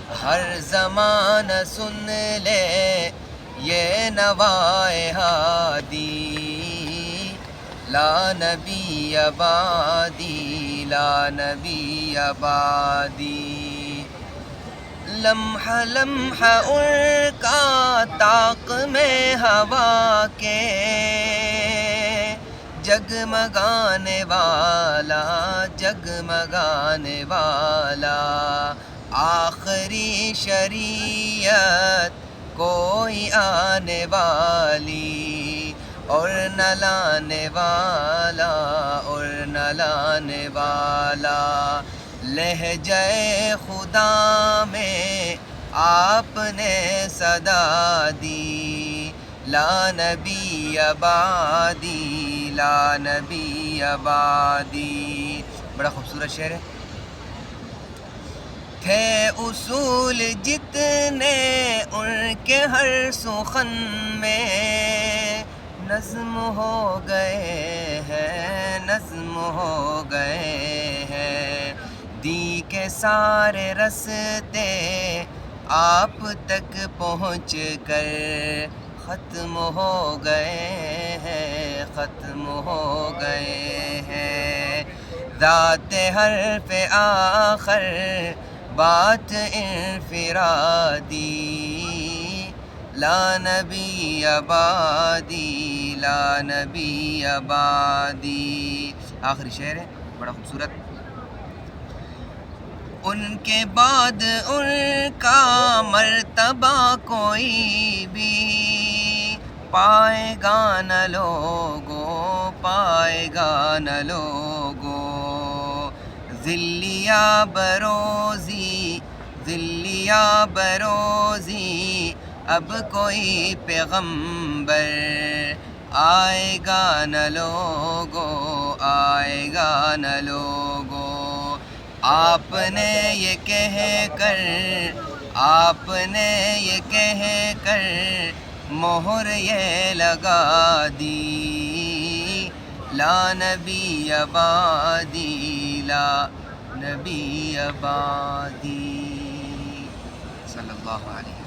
ہر زمانہ سن لے یہ نوائے ہادی، لا نبی آبادی، لا نبی آبادی۔ لمحہ لمحہ ان کا طاق میں ہوا کے، جگمگانے والا، جگمگانے والا۔ آخری شریعت کوئی آنے والی، اور نہ لانے والا، اور نہ لانے والا۔ لہجۂ خدا میں آپ نے صدا دی، لا نبی آبادی، لا نبی آبادی۔ بڑا خوبصورت شعر ہے۔ تھے اصول جتنے ان کے ہر سخن میں، نظم ہو گئے ہیں، نظم ہو گئے ہیں۔ دی کے سارے رستے آپ تک پہنچ کر ختم ہو گئے ہیں، ختم ہو گئے ہیں۔ ذات حرف آخر بات انفرادی، لا نبی آبادی، لا نبی آبادی۔ آخری شعر ہے بڑا خوبصورت۔ ان کے بعد ان کا مرتبہ کوئی بھی پائے گا نہ لوگو، پائے گا نہ لوگو۔ ذلیا بروزی، ذلیا بروزی، اب کوئی پیغمبر آئے گا نہ لوگو، آئے گا نہ لوگو۔ آپ نے یہ کہہ کر، آپ نے یہ کہہ کر مہر یہ لگا دی، لا نبی آبادی، لا نبی آبادی۔ صلی اللہ علیہ